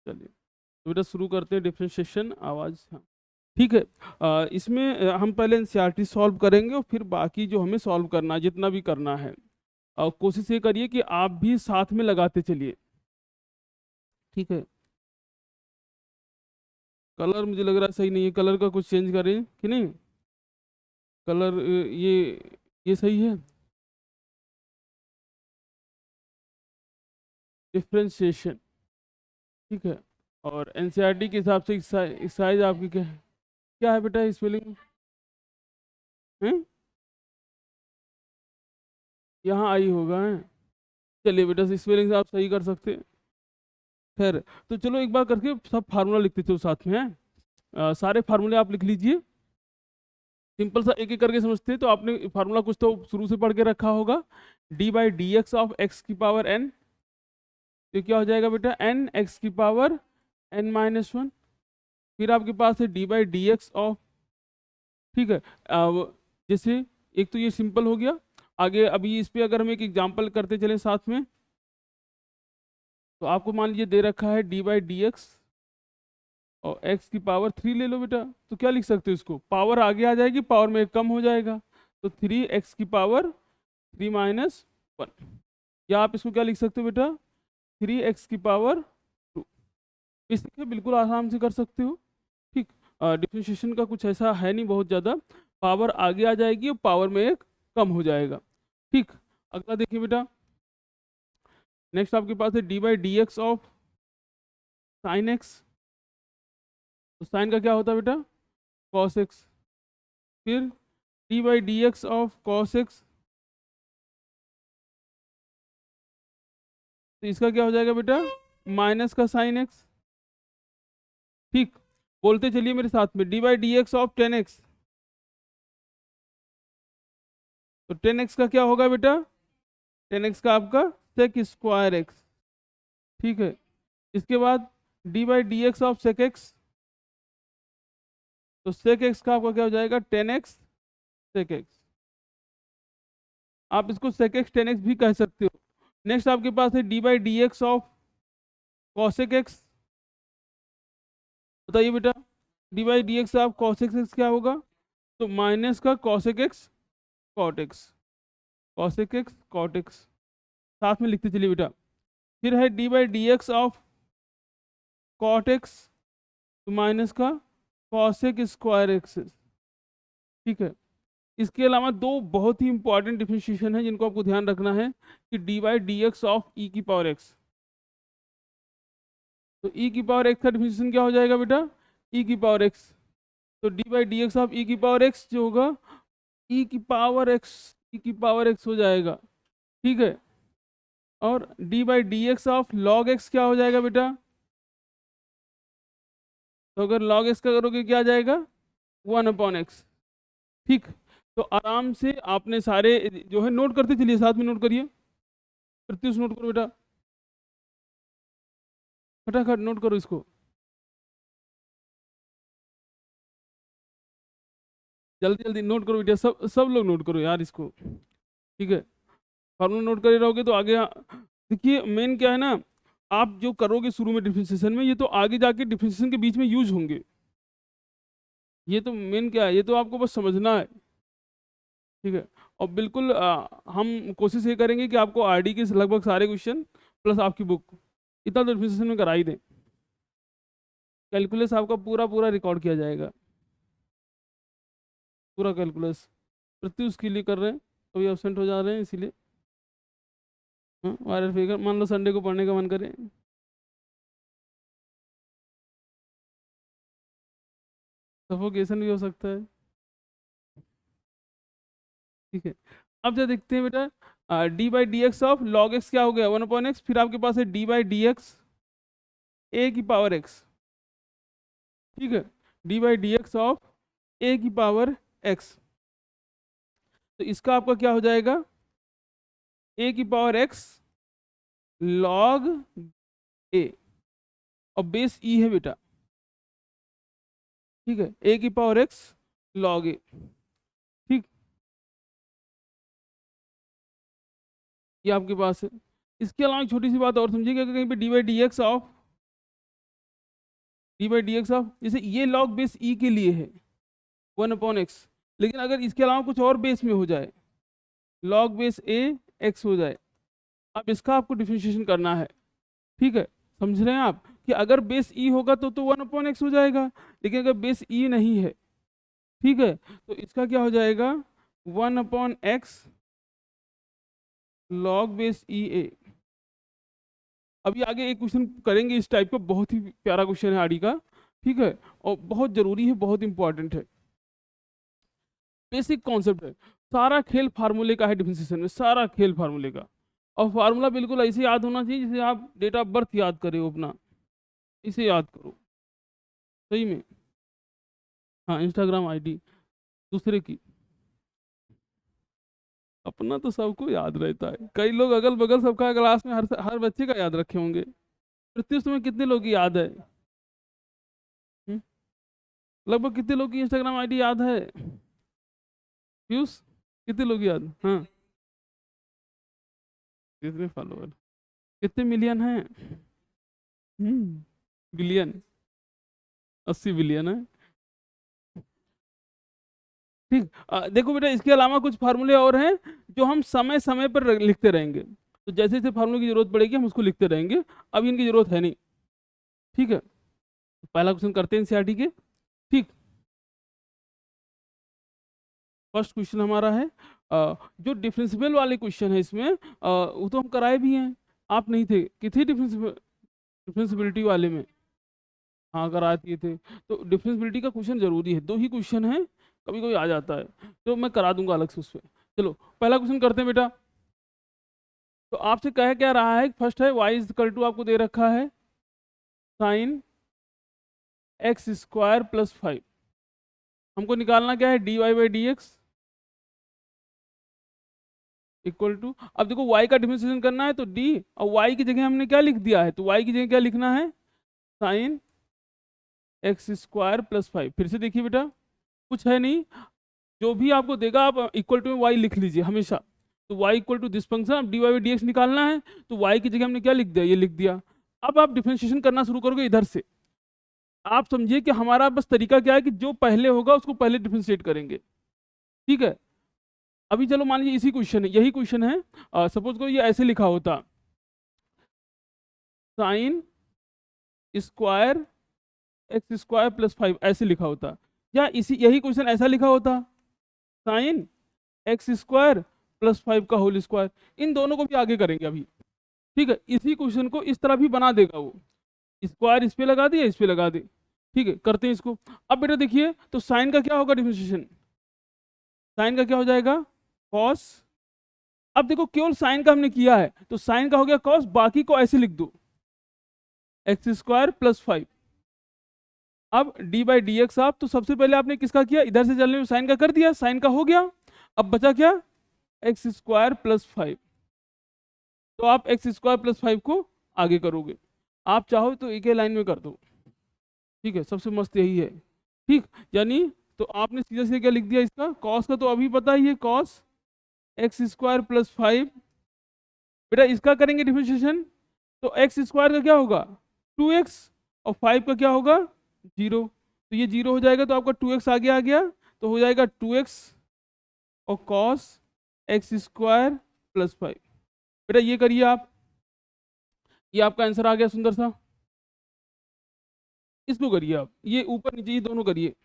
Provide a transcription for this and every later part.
चलिए तो बेटा शुरू करते हैं डिफरेंशिएशन। आवाज़, हाँ ठीक है। इसमें हम पहले एनसीईआरटी सॉल्व करेंगे और फिर बाकी जो हमें सॉल्व करना है जितना भी करना है। और कोशिश ये करिए कि आप भी साथ में लगाते चलिए, ठीक है। कलर मुझे लग रहा है सही नहीं है, कलर का कुछ चेंज करें कि नहीं। कलर ये सही है। डिफरेंशिएशन, ठीक है। और एनसीईआरटी के हिसाब से एक्सरसाइज आपकी क्या है, क्या है बेटा स्पेलिंग है? यहाँ आई होगा है। चलिए बेटा स्पेलिंग आप सही कर सकते हैं। खैर, तो चलो एक बार करके सब फार्मूला लिखते चलो साथ में है। सारे फार्मूले आप लिख लीजिए। सिंपल सा एक एक करके समझते हैं। तो आपने फार्मूला कुछ तो शुरू से पढ़ के रखा होगा, D by D x of x की पावर एन। तो क्या हो जाएगा बेटा, एन एक्स की पावर एन माइनस वन। फिर आपके पास है D by D x of, ठीक है। अब जैसे एक तो ये सिंपल हो गया। आगे अभी इस पे अगर हम एक एग्जांपल करते चले साथ में, तो आपको मान लीजिए दे रखा है डी बाई डी एक्स और एक्स की पावर थ्री ले लो बेटा। तो क्या लिख सकते हो इसको, पावर आगे आ जाएगी, पावर में एक कम हो जाएगा। तो थ्री एक्स की पावर थ्री माइनस वन। या आप इसको क्या लिख सकते हो बेटा, थ्री एक्स की पावर टू। इससे बिल्कुल आराम से कर सकते हो, ठीक। डिफरेंशिएशन का कुछ ऐसा है नहीं बहुत ज़्यादा, पावर आगे आ जाएगी और पावर में एक कम हो जाएगा, ठीक। अगला देखिए बेटा, नेक्स्ट आपके पास है D by D x of sine x. तो साइन का क्या होता है बेटा, कॉस एक्स। फिर D by D x of cos x. तो इसका क्या हो जाएगा बेटा, माइनस का साइन एक्स, ठीक। बोलते चलिए मेरे साथ में, D by D x of ten x. तो टेन एक्स का क्या होगा बेटा, टेन एक्स का आपका सेक स्क्वायर एक्स, ठीक है। इसके बाद d by D x of sec x. तो सेक एक्स का आपका क्या हो जाएगा, टेन एक्स सेक एक्स। आप इसको सेक एक्स टेन एक्स भी कह सकते हो। नेक्स्ट आपके पास है D by D x of cosec x. बताइए बेटा, d by D x of cosec x क्या होगा, तो माइनस का cosec x cot x, cosec x cot x. साथ में लिखते चलिए बेटा। फिर है D by D x of cot x, तो माइनस का कॉसेक स्क्वायर एक्स, ठीक है। इसके अलावा दो बहुत ही इंपॉर्टेंट डिफरेंशिएशन है जिनको आपको ध्यान रखना है, कि D by D x of E की पावर एक्स। तो ई की पावर एक्स का डिफरेंशिएशन क्या हो जाएगा बेटा, ई की पावर एक्स। तो D by D x of E की पावर एक्स जो होगा, ई की पावर एक्स, ई की पावर एक्स हो जाएगा, ठीक है। और D by D x of log x क्या हो जाएगा बेटा, तो अगर लॉग एक्स का करोगे क्या आ जाएगा, वन अपॉन एक्स, ठीक। तो आराम से आपने सारे जो है नोट करते चलिए, साथ में नोट करिए, प्रत्युष नोट करो बेटा, फटाफट नोट करो इसको, जल्दी जल्दी नोट करो बेटा, सब सब लोग नोट करो यार इसको, ठीक है। फॉर्मूला नोट करे रहोगे तो आगे देखिए मेन क्या है ना, आप जो करोगे शुरू में डिफरेंशिएशन में, ये तो आगे जाके डिफरेंशिएशन के बीच में यूज होंगे। ये तो मेन क्या है, ये तो आपको बस समझना है, ठीक है। और बिल्कुल हम कोशिश ये करेंगे कि आपको आरडी के लगभग सारे क्वेश्चन प्लस आपकी बुक इतना तो डिफरेंशिएशन में करा ही दें। कैलकुलस आपका पूरा पूरा रिकॉर्ड किया जाएगा, पूरा कैलकुलस। प्रत्युष के लिए कर रहे हैं, अभी एबसेंट हो जा रहे हैं इसीलिए। हाँ, वायरल फिगर मान लो संडे को पढ़ने का मन करे, सफोकेशन भी हो सकता है, ठीक है। अब जो देखते हैं बेटा, d by D x of log x क्या हो गया, वन अपॉन एक्स। फिर आपके पास है D by D X A की पावर एक्स, ठीक है। D by D x of A की पावर एक्स। तो इसका आपका क्या हो जाएगा, ए की पावर एक्स लॉग ए, और बेस ई है बेटा, ठीक है। ए की पावर एक्स लॉग ए, ठीक। ये आपके पास है। इसके अलावा एक छोटी सी बात और समझिएगा कि कहीं पे D by D x of D by D x of, जैसे ये लॉग बेस ई के लिए है 1/x, लेकिन अगर इसके अलावा कुछ और बेस में हो जाए, लॉग बेस ए एक्स हो जाए, अब इसका आपको डिफरेंशिएशन करना है। ठीक है, समझ रहे हैं आप कि अगर बेस ई होगा तो 1/x हो जाएगा, लेकिन अगर बेस ई नहीं है, ठीक है, तो इसका क्या हो जाएगा 1/x लॉग बेस ई ए। अभी आगे एक क्वेश्चन करेंगे इस टाइप का, बहुत ही प्यारा क्वेश्चन है आरडी का, ठीक है, और बहुत जरूरी है, बहुत इंपॉर्टेंट है, बेसिक कॉन्सेप्ट है, सारा खेल फार्मूले का है डिफरेंशिएशन में, सारा खेल फार्मूले का। और फार्मूला बिल्कुल ऐसे याद होना चाहिए जैसे आप डेट ऑफ बर्थ याद करें हो अपना, इसे याद करो सही में। हाँ, इंस्टाग्राम आईडी दूसरे की, अपना तो सबको याद रहता है, कई लोग अगल बगल सबका क्लास में हर बच्चे का याद रखे होंगे। प्रत्युष में कितने लोग की याद है? हम्म? लगभग कितने लोग की इंस्टाग्राम आईडी याद है पीयूष? कितने लोग की याद? हाँ, कितने फॉलोअर, कितने मिलियन हैं? बिलियन, 80 बिलियन है। ठीक, देखो बेटा, इसके अलावा कुछ फार्मूले और हैं जो हम समय समय पर लिखते रहेंगे, तो जैसे जैसे फार्मूले की जरूरत पड़ेगी हम उसको लिखते रहेंगे, अब इनकी जरूरत है नहीं। ठीक है, पहला क्वेश्चन करते हैं एनसीईआरटी के। ठीक, फर्स्ट क्वेश्चन हमारा है, जो डिफरेंशियल वाले क्वेश्चन है इसमें, वो तो हम कराए भी हैं, आप नहीं थे कि थे डिफरेंशिबिलिटी वाले में? हाँ, कराए दिए थे। तो डिफरेंशिबिलिटी का क्वेश्चन जरूरी है, दो ही क्वेश्चन है, कभी कभी आ जाता है, तो मैं करा दूंगा अलग से उस पर। चलो पहला क्वेश्चन करते हैं बेटा। तो आपसे कह क्या रहा है, फर्स्ट है y इज इक्वल टू, आपको दे रखा है साइन एक्स स्क्वायर प्लस 5, हमको निकालना क्या है dy by D x equal to, अब देखो y का डिफरेंशिएशन करना है तो d, और y की जगह हमने क्या लिख दिया है, तो y की जगह क्या लिखना है साइन एक्स स्क्वायर प्लस 5। फिर से देखिए बेटा, कुछ है नहीं, जो भी आपको देगा आप इक्वल टू में y लिख लीजिए हमेशा। तो y equal to this function, अब dy बाई डी एक्स निकालना है, तो y की जगह हमने क्या लिख दिया, ये लिख दिया। अब आप डिफरेंशिएशन करना शुरू करोगे इधर से, आप समझिए कि हमारा बस तरीका क्या है कि जो पहले होगा उसको पहले डिफरेंशिएट करेंगे। ठीक है, अभी चलो मान लीजिए इसी क्वेश्चन है, यही क्वेश्चन है, सपोज को ये ऐसे लिखा होता sign square x square plus 5, ऐसे लिखा होता, या इसी यही क्वेश्चन ऐसा लिखा होता साइन एक्स स्क्वायर प्लस 5 का होल स्क्वायर, इन दोनों को भी आगे करेंगे अभी। ठीक है, इसी क्वेश्चन को इस तरह भी बना देगा वो, स्क्वायर इस पे लगा दिया, इस पे लगा दे। ठीक है, करते हैं इसको। अब बेटा देखिए, तो साइन का क्या होगा डिफरेंशिएशन, साइन का क्या हो जाएगा कॉस, अब देखो केवल साइन का हमने किया है तो साइन का हो गया कॉस, बाकी को ऐसे लिख दो एक्स स्क्वायर प्लस 5। अब डी बाई डी एक्स, आप तो सबसे पहले आपने किसका किया, इधर से चलने में साइन का कर दिया, साइन का हो गया, अब बचा क्या एक्स स्क्वायर प्लस 5, तो आप एक्स स्क्वायर प्लस 5 को आगे करोगे, आप चाहो तो एक ही लाइन में कर दो। ठीक है, सबसे मस्त यही है। ठीक, यानी तो आपने सीधा सीधा क्या लिख दिया, इसका कॉस का तो अभी पता ही है, कॉस एक्स स्क्वायर प्लस 5। बेटा इसका करेंगे डिफरेंशिएशन, तो एक्स स्क्वायर का क्या होगा 2x, और 5 का क्या होगा 0, तो ये 0 हो जाएगा, तो आपका 2x आगे आ गया, तो हो जाएगा 2x और कॉस एक्स स्क्वायर प्लस 5। बेटा ये करिए आप, ये आपका आंसर आ गया सुंदर सा, इसको करिए आप, ये ऊपर नीचे ये दोनों करिए,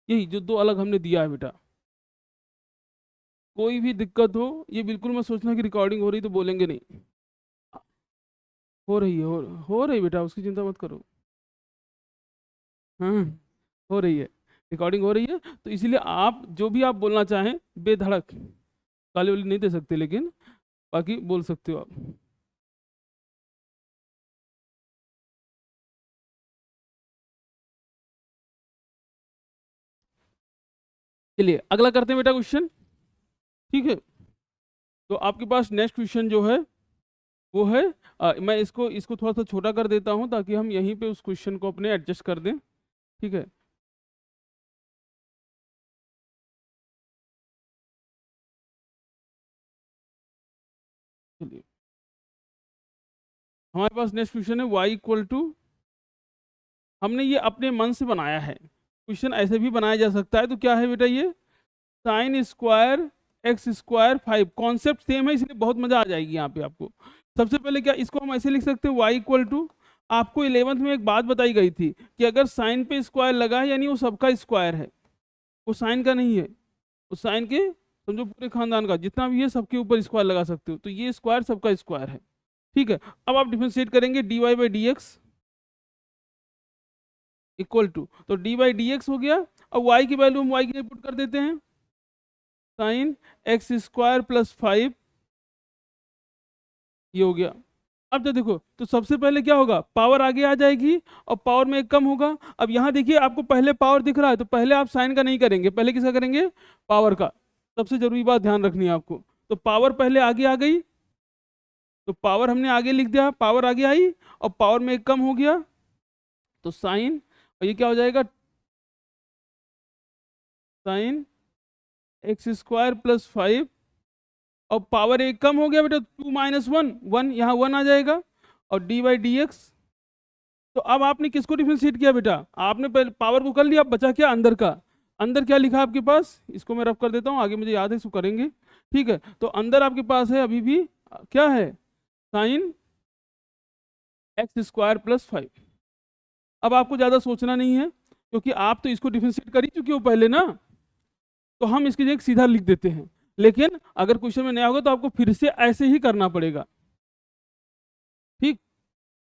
यही जो दो अलग हमने दिया है बेटा। कोई भी दिक्कत हो ये बिल्कुल मत सोचना कि रिकॉर्डिंग हो रही तो बोलेंगे नहीं, हो रही है, हो रही बेटा, उसकी चिंता मत करो। हाँ, हो रही है, रिकॉर्डिंग हो रही है, तो इसीलिए आप जो भी आप बोलना चाहें बेधड़क, गाली वाली नहीं दे सकते, लेकिन बाकी बोल सकते हो आप। चलिए अगला करते हैं बेटा क्वेश्चन। ठीक है, तो आपके पास नेक्स्ट क्वेश्चन जो है वो है, मैं इसको इसको थोड़ा सा छोटा कर देता हूँ ताकि हम यहीं पे उस क्वेश्चन को अपने एडजस्ट कर दें। ठीक है, चलिए हमारे पास नेक्स्ट क्वेश्चन है y इक्वल टू, हमने ये अपने मन से बनाया है, क्वेश्चन ऐसे भी बनाया जा सकता है। तो क्या है बेटा ये, sign square x square 5, concept same है इसलिए बहुत मजा आ जाएगी यहाँ पे आपको। सबसे पहले क्या, इसको हम ऐसे लिख सकते हैं y इक्वल टू, आपको 11th में एक बात बताई गई थी कि अगर साइन पे स्क्वायर लगा है यानी वो सबका स्क्वायर है, वो साइन का नहीं है, वो साइन के समझो पूरे खानदान का जितना भी है सबके ऊपर स्क्वायर लगा सकते हो, तो ये स्क्वायर सबका स्क्वायर है। ठीक है, अब आप डिफरेंशिएट करेंगे dy by D x equal to, तो डी बाई डी एक्स हो गया। अब y की वैल्यू हम y की पुट कर देते हैं, साइन एक्स स्क्वायर प्लस 5, ये हो गया। अब तो देखो, तो सबसे पहले क्या होगा, पावर आगे आ जाएगी और पावर में एक कम होगा। अब यहाँ देखिए आपको पहले पावर दिख रहा है, तो पहले आप साइन का नहीं करेंगे, पहले किसका करेंगे, पावर का। सबसे जरूरी बात ध्यान रखनी है आपको, तो पावर पहले आगे आ गई, तो पावर हमने आगे लिख दिया, पावर आगे आई और पावर में एक कम हो गया, तो साइन, और ये क्या हो जाएगा, साइन एक्स स्क्वायर प्लस 5, और पावर एक कम हो गया बेटा, 2 माइनस 1, 1 यहाँ 1 आ जाएगा, और डी बाई डी एक्स। तो अब आपने किसको डिफरेंशिएट किया बेटा, आपने पहले पावर को कर लिया, अब बचा क्या अंदर का, अंदर क्या लिखा आपके पास, इसको मैं रफ कर देता हूँ, आगे मुझे याद है इसको करेंगे। ठीक है, तो अंदर आपके पास है अभी भी क्या है, साइन एक्स स्क्वायर प्लस 5। अब आपको ज़्यादा सोचना नहीं है क्योंकि आप तो इसको डिफरेंशिएट कर ही चुके हो पहले ना, तो हम इसकी जगह सीधा लिख देते हैं। लेकिन अगर क्वेश्चन में नया होगा तो आपको फिर से ऐसे ही करना पड़ेगा। ठीक,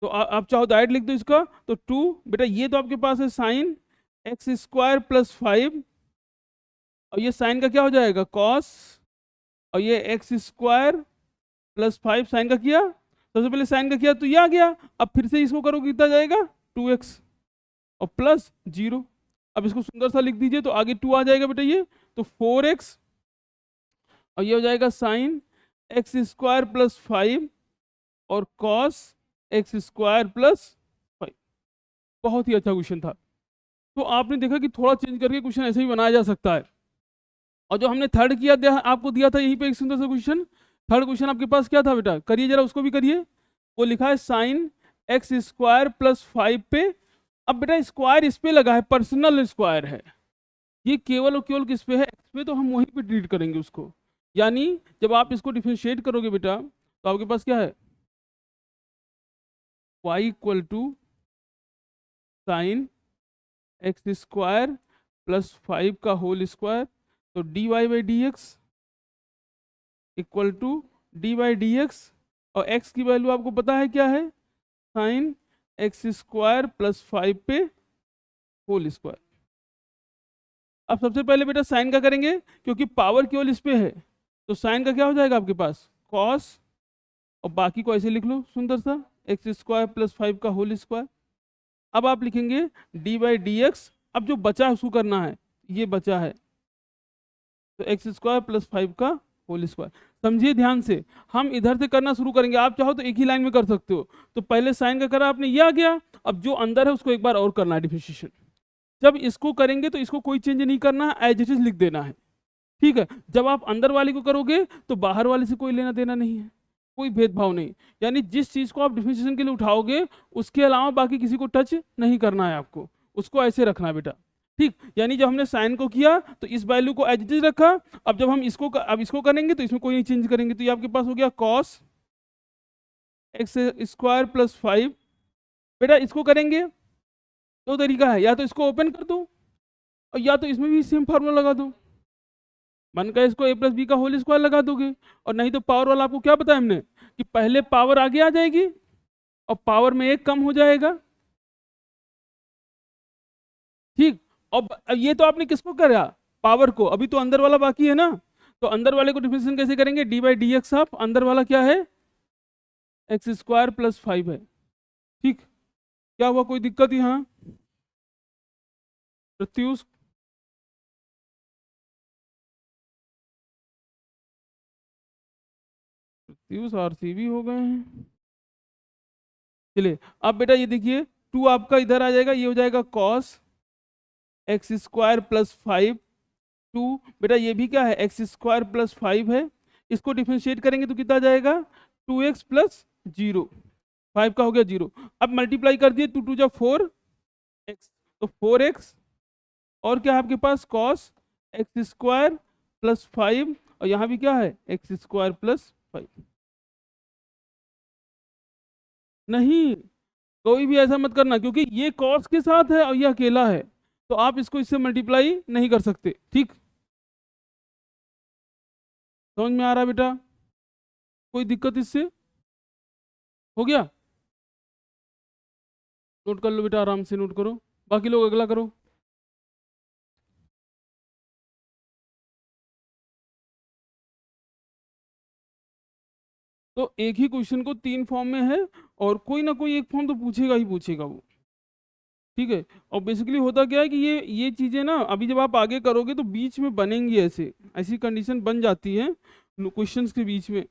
तो आप चाहो डायरेक्ट लिख दो इसका, तो 2 बेटा, ये तो आपके पास है साइन एक्स स्क्वायर प्लस 5, और ये साइन का क्या हो जाएगा, कॉस, और ये एक्स स्क्वायर प्लस 5 साइन का किया, सबसे पहले साइन का किया तो ये आ गया। अब फिर से इसको करोगे कितना जाएगा, 2x और प्लस 0। अब इसको सुंदर सा लिख दीजिए, तो आगे 2 आ जाएगा बेटा, ये तो 4x, और ये हो जाएगा साइन एक्स स्क्वायर प्लस 5 और कॉस एक्स स्क्वायर प्लस 5। बहुत ही अच्छा क्वेश्चन था। तो आपने देखा कि थोड़ा चेंज करके क्वेश्चन ऐसे ही बनाया जा सकता है। और जो हमने थर्ड किया आपको दिया था यहीं पे एक सुंदर सा क्वेश्चन, थर्ड क्वेश्चन आपके पास क्या था बेटा, करिए जरा उसको भी करिए। वो लिखा है साइन एक्स स्क्वायर प्लस 5 पे, अब बेटा स्क्वायर इस पे लगा है, पर्सनल स्क्वायर है, ये केवल और केवल किस पे है, एक्स पे, तो हम वहीं पे ट्रीट करेंगे उसको। यानी जब आप इसको डिफरेंशिएट करोगे बेटा, तो आपके पास क्या है, y equal to sine x square plus 5 का होल स्क्वायर, तो dy by D x equal to D by D x, और x की वैल्यू आपको पता है क्या है, साइन एक्स स्क्वायर प्लस 5 पे होल स्क्वायर। अब सबसे पहले बेटा साइन का करेंगे क्योंकि पावर केवल इस पे है, तो साइन का क्या हो जाएगा आपके पास, कॉस, और बाकी को ऐसे लिख लो सुंदर सा, एक्स स्क्वायर प्लस 5 का होल स्क्वायर। अब आप लिखेंगे डी बाई डी एक्स, अब जो बचा है उसको करना है, ये बचा है, तो एक्स स्क्वायर प्लस 5 का होल स्क्वायर। समझिए ध्यान से, हम इधर से करना शुरू करेंगे, आप चाहो तो एक ही लाइन में कर सकते हो। तो पहले साइन का करा आपने, ये आ गया, अब जो अंदर है उसको एक बार और करना है डिफरेंशिएशन। जब इसको करेंगे तो इसको कोई चेंज नहीं करना है, एज इट इज लिख देना है। ठीक है, जब आप अंदर वाले को करोगे तो बाहर वाले से कोई लेना देना नहीं है, कोई भेदभाव नहीं। यानी जिस चीज को आप डिफरेंशिएशन के लिए उठाओगे उसके अलावा बाकी किसी को टच नहीं करना है आपको, उसको ऐसे रखना है बेटा। ठीक, यानी जब हमने साइन को किया तो इस वैल्यू को एज इट इज रखा, अब जब हम इसको करेंगे तो इसमें कोई नहीं चेंज करेंगे, तो ये आपके पास हो गया कॉस एक्स स्क्वायर प्लस 5। बेटा इसको करेंगे दो तरीका है, या तो इसको ओपन कर दो और या तो इसमें भी सेम फार्मूला लगा दो, मन का इसको a प्लस बी का होल स्क्वायर लगा दोगे, और नहीं तो पावर वाला आपको क्या बताया हमने कि पहले पावर आगे आ जाएगी और पावर में एक कम हो जाएगा। ठीक, अब ये तो आपने किसको करा, पावर को, अभी तो अंदर वाला बाकी है ना, तो अंदर वाले को डिफरेंशिएशन कैसे करेंगे, डी बाई डी एक्स, आप अंदर वाला क्या है, एक्स स्क्वायर प्लस 5 है। ठीक, क्या हुआ, कोई दिक्कत यहाँ, प्रत्युष, प्रत्युष आरसीबी हो गए हैं। चलिए अब बेटा ये देखिए, 2 आपका इधर आ जाएगा, ये हो जाएगा कॉस एक्स स्क्वायर प्लस 5, 2 बेटा ये भी क्या है, एक्स स्क्वायर प्लस 5 है, इसको डिफरेंशिएट करेंगे तो कितना जाएगा, 2x प्लस 0। 5 का हो गया 0। अब मल्टीप्लाई कर दिए, 2 2 जा 4 एक्स, तो 4x, और क्या है आपके पास कॉस एक्स स्क्वायर प्लस 5, और यहाँ भी क्या है एक्स स्क्वायर प्लस 5। नहीं, कोई भी ऐसा मत करना, क्योंकि ये कॉस के साथ है और ये अकेला है, तो आप इसको इससे मल्टीप्लाई नहीं कर सकते। ठीक, समझ में आ रहा है बेटा? कोई दिक्कत इससे? हो गया? नोट कर लो बेटा, आराम से नोट करो, बाकी लोग अगला करो। तो एक ही क्वेश्चन को 3 फॉर्म में है, और कोई ना कोई एक फॉर्म तो पूछेगा ही पूछेगा वो। ठीक है, और बेसिकली होता क्या है कि ये चीजें ना अभी जब आप आगे करोगे तो बीच में बनेंगी, ऐसे ऐसी कंडीशन बन जाती है क्वेश्चंस के बीच में।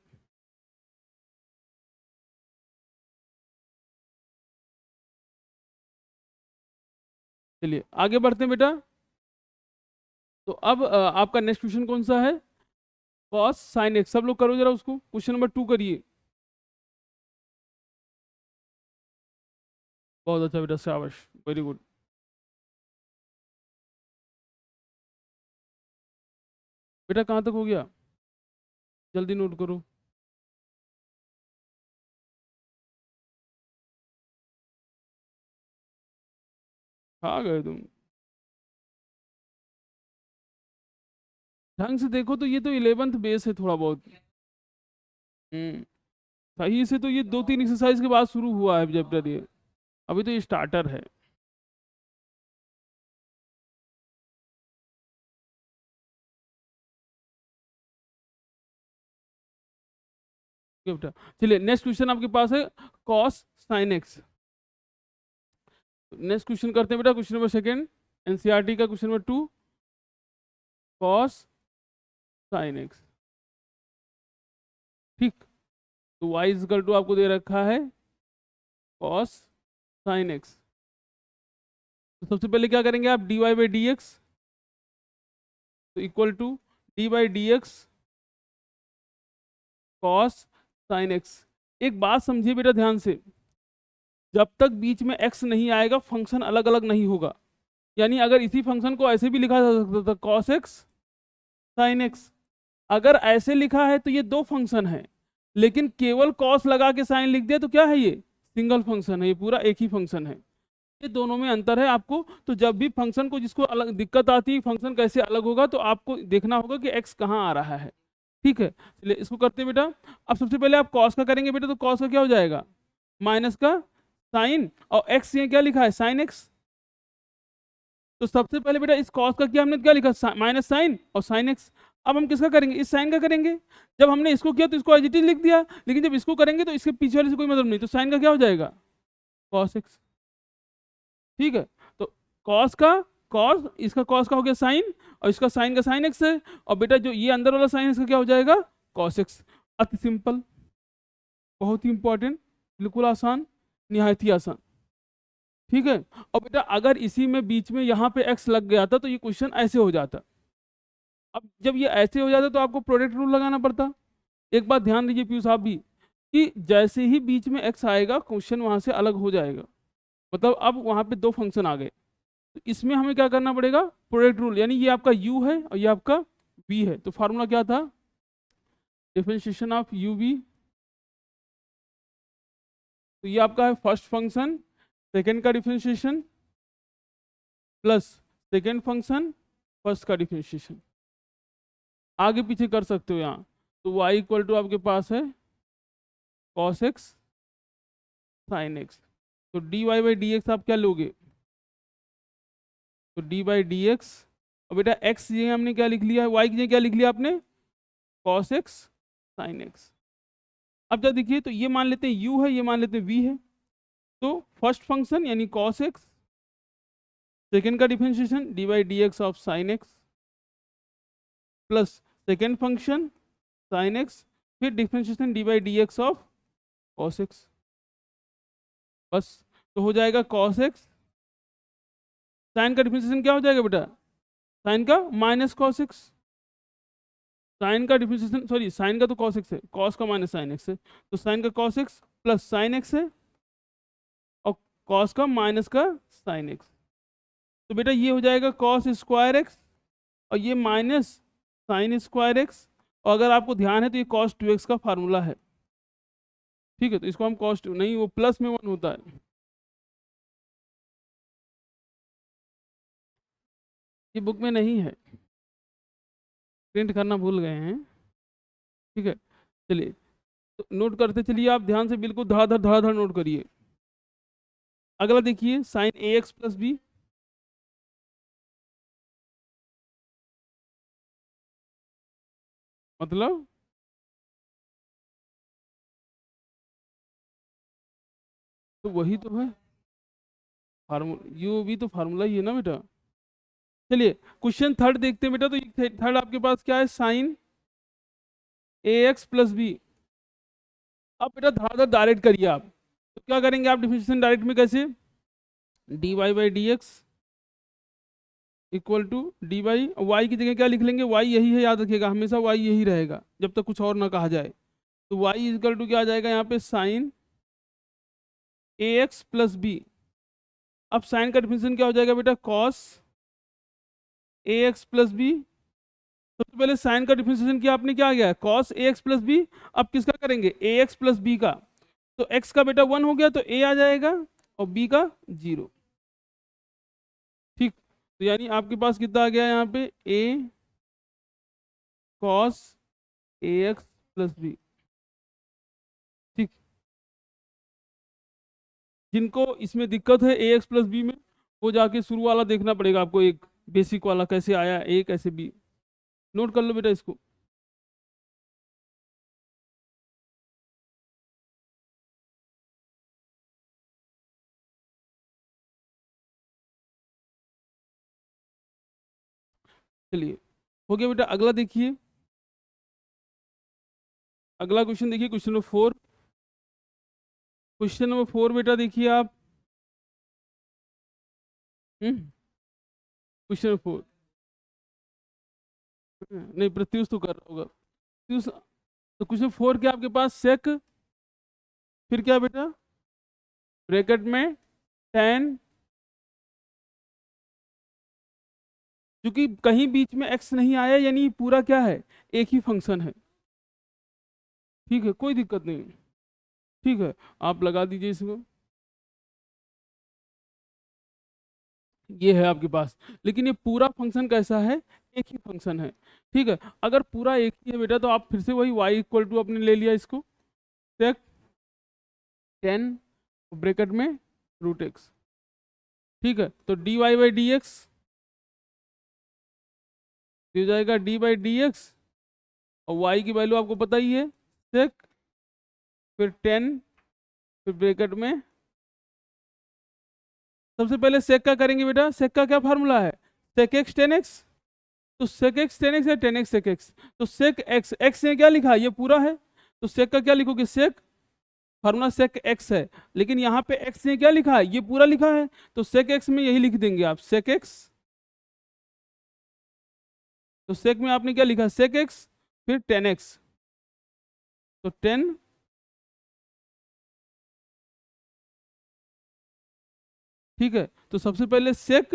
चलिए आगे बढ़ते हैं बेटा। तो अब आपका नेक्स्ट क्वेश्चन कौन सा है? Cos sine x. सब लोग करो जरा उसको, क्वेश्चन नंबर 2 करिए। बहुत अच्छा बेटा, शाबाश, वेरी गुड। बेटा कहाँ तक हो गया? जल्दी नोट करो। आ गए तुम। ढंग से देखो तो ये तो 11th बेस है थोड़ा बहुत। हम्म, सही से तो ये 2 3 एक्सरसाइज के बाद शुरू हुआ है चैप्टर ये, अभी तो ये स्टार्टर है। ठीक है बेटा, चलिए नेक्स्ट क्वेश्चन आपके पास है cos sine x. Next question करते हैं बेटा, क्वेश्चन नंबर 2 एनसीईआरटी का question number 2, cos sine x. ठीक, तो वाई इजकल टू आपको दे रखा है कॉस साइन एक्स। तो सबसे पहले क्या करेंगे आप, D Y by D X तो equal to D by D X cos sine X. एक बात समझिए बेटा ध्यान से, जब तक बीच में x नहीं आएगा फंक्शन अलग अलग नहीं होगा। यानी अगर इसी फंक्शन को ऐसे भी लिखा जा सकता था, कॉस एक्स साइन एक्स। अगर ऐसे लिखा है तो ये दो फंक्शन है, लेकिन केवल कॉस लगा के साइन लिख दिया तो क्या है, ये सिंगल फंक्शन है, ये पूरा एक ही फंक्शन है। ये दोनों में अंतर है आपको। तो जब भी फंक्शन को जिसको अलग दिक्कत आती है फंक्शन कैसे अलग होगा, तो आपको देखना होगा कि x कहाँ आ रहा है। ठीक है, चलिए इसको करते हैं बेटा। अब सबसे पहले आप कॉस का करेंगे बेटा, तो कॉस का क्या हो जाएगा, माइनस का साइन, और x ये क्या लिखा है साइन x। तो सबसे पहले बेटा इस कॉस का क्या हमने क्या लिखा, माइनस साइन और साइन एक्स। अब हम किसका करेंगे, इस साइन का करेंगे। जब हमने इसको किया तो इसको एज इट इज लिख दिया, लेकिन जब इसको करेंगे तो इसके पीछे वाले से कोई मतलब नहीं, तो साइन का क्या हो जाएगा कॉस एक्स। ठीक है, तो कॉस का कॉस, इसका कॉस का हो गया साइन, और इसका साइन का साइन एक्स है, और बेटा जो ये अंदर वाला साइन इसका क्या हो जाएगा कॉस एक्स। अति सिंपल, बहुत ही इंपॉर्टेंट, बिल्कुल आसान, निहायत ही आसान। ठीक है, और बेटा अगर इसी में बीच में यहाँ पे x लग गया था तो ये क्वेश्चन ऐसे हो जाता। अब जब ये ऐसे हो जाता तो आपको प्रोडक्ट रूल लगाना पड़ता। एक बात ध्यान दीजिए पीयूष आप भी, कि जैसे ही बीच में x आएगा क्वेश्चन वहां से अलग हो जाएगा। मतलब अब वहां पे दो फंक्शन आ गए, तो इसमें हमें क्या करना पड़ेगा, प्रोडक्ट रूल। यानी ये आपका u है और ये आपका v है, तो फार्मूला क्या था, डिफरेंशिएशन ऑफ u v। तो ये आपका है फर्स्ट फंक्शन सेकेंड का differentiation plus second function first का डिफरेंशिएशन। आगे पीछे कर सकते हो यहाँ। तो y इक्वल टू आपके पास है cos x sin x। तो dy बाई डी एक्स आप क्या लोगे, तो d बाई डी एक्स, और बेटा x ये हमने क्या लिख लिया है, y ये क्या लिख लिया आपने cos x sin x। अब जब देखिए तो ये मान लेते हैं u है, ये मान लेते हैं v है। तो फर्स्ट फंक्शन यानी cos x, सेकेंड का differentiation D by D x of sine X, plus second function sine X, फिर differentiation D by D x of cos X. बस, तो हो जाएगा कॉस एक्स, साइन का डिफरेंशिएशन क्या हो जाएगा बेटा, साइन का माइनस कॉस एक्स। साइन का डिफरेंशिएशन, सॉरी साइन का तो कॉस एक्स है, कॉस का माइनस साइन एक्स है, तो साइन का cos x plus sign X है, कॉस का माइनस का साइन एक्स। तो बेटा ये हो जाएगा कॉस स्क्वायर एक्स और ये माइनस साइन स्क्वायर एक्स, और अगर आपको ध्यान है तो ये कॉस 2x का फार्मूला है। ठीक है, तो इसको हम कॉस नहीं, वो प्लस में 1 होता है। ये बुक में नहीं है, प्रिंट करना भूल गए हैं। ठीक है, चलिए तो नोट करते चलिए, आप ध्यान से बिल्कुल धड़ाधड़ धड़ाधड़ नोट करिए। अगला देखिए साइन ए एक्स प्लस बी। मतलब तो वही तो है फार्मूला, यू भी तो फार्मूला ही है ना बेटा। चलिए क्वेश्चन थर्ड देखते हैं बेटा। तो थर्ड आपके पास क्या है, साइन ए एक्स प्लस बी। अब बेटा धड़ाधड़ डायरेक्ट करिए आप। तो क्या करेंगे आप डिफरेंशिएशन डायरेक्ट में, कैसे, d Y by D x equal to d y, y की जगह क्या लिख लेंगे, वाई यही है, याद रखिएगा हमेशा वाई यही रहेगा जब तक कुछ और ना कहा जाए। तो वाई इक्वल टू क्या आ जाएगा यहाँ पे, साइन ए एक्स प्लस बी। अब साइन का डिफरेंशिएशन क्या हो जाएगा बेटा, cos a x plus B. सबसे पहले साइन का डिफरेंशिएशन किया आपने, क्या आ गया, cos a x plus B. अब किसका करेंगे, ए एक्स प्लस बी का। तो x का बेटा 1 हो गया तो a आ जाएगा और b का 0। ठीक, तो यानी आपके पास कितना आ गया यहाँ पे, a cos ax plus b. ठीक, जिनको इसमें दिक्कत है ax प्लस बी में, वो जाके शुरू वाला देखना पड़ेगा आपको, एक बेसिक वाला कैसे आया a कैसे b। नोट कर लो बेटा इसको। चलिए हो गया बेटा। अगला देखिए, अगला क्वेश्चन देखिए, क्वेश्चन नंबर 4। क्वेश्चन नंबर 4 बेटा देखिए आप। क्वेश्चन नंबर 4 नहीं, प्रत्युष तो कर रहा होगा प्रत्युष। तो क्वेश्चन 4 क्या आपके पास, सेक, फिर क्या बेटा, ब्रैकेट में tan, क्योंकि कहीं बीच में x नहीं आया यानी पूरा क्या है, एक ही फंक्शन है। ठीक है, कोई दिक्कत नहीं। ठीक है, आप लगा दीजिए इसको, ये है आपके पास। लेकिन ये पूरा फंक्शन कैसा है, एक ही फंक्शन है। ठीक है, अगर पूरा एक ही है बेटा तो आप फिर से वही y इक्वल टू आपने ले लिया इसको, सेक 10 ब्रैकेट में रूट एक्स। ठीक है, तो d Y by D x हो जाएगा डी बाई डी एक्स, और y की वैल्यू आपको पता ही है, सेक फिर 10 फिर ब्रैकेट में। सबसे पहले सेक का करेंगे बेटा, सेक का क्या फार्मूला है, सेक एक्स टेन एक्स। तो सेक एक्स टेन एक्स है, टेन एक्स सेक एक्स। तो सेक एक्स, एक्स ने क्या लिखा है, ये पूरा है, तो सेक का क्या लिखोगे, सेक, फार्मूला सेक एक्स है, लेकिन यहाँ पे एक्स ने क्या लिखा है, ये पूरा लिखा है, तो सेक एक्स में यही लिख देंगे आप, सेक एक्स। तो सेक में आपने क्या लिखा, सेक एक्स फिर टेन एक्स, तो 10। ठीक है, तो सबसे पहले सेक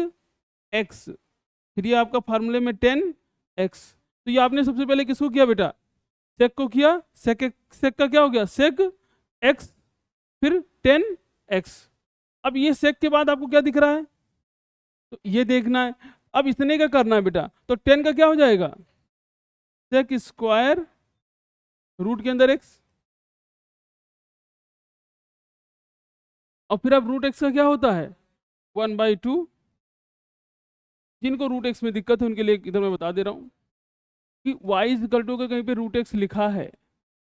एक्स, फिर ये आपका फार्मूले में 10x। तो ये आपने सबसे पहले किसको किया बेटा, सेक को किया, सेक का क्या हो गया, सेक x फिर 10x। अब ये सेक के बाद आपको क्या दिख रहा है, तो ये देखना है। अब इतने का करना है बेटा, तो 10 का क्या हो जाएगा, सेक स्क्वायर रूट के अंदर x, और फिर अब रूट x का क्या होता है, 1/2। जिनको रूट x में दिक्कत है उनके लिए इधर मैं बता दे रहा हूँ कि y इज इक्वल टू का कहीं पे रूट x लिखा है,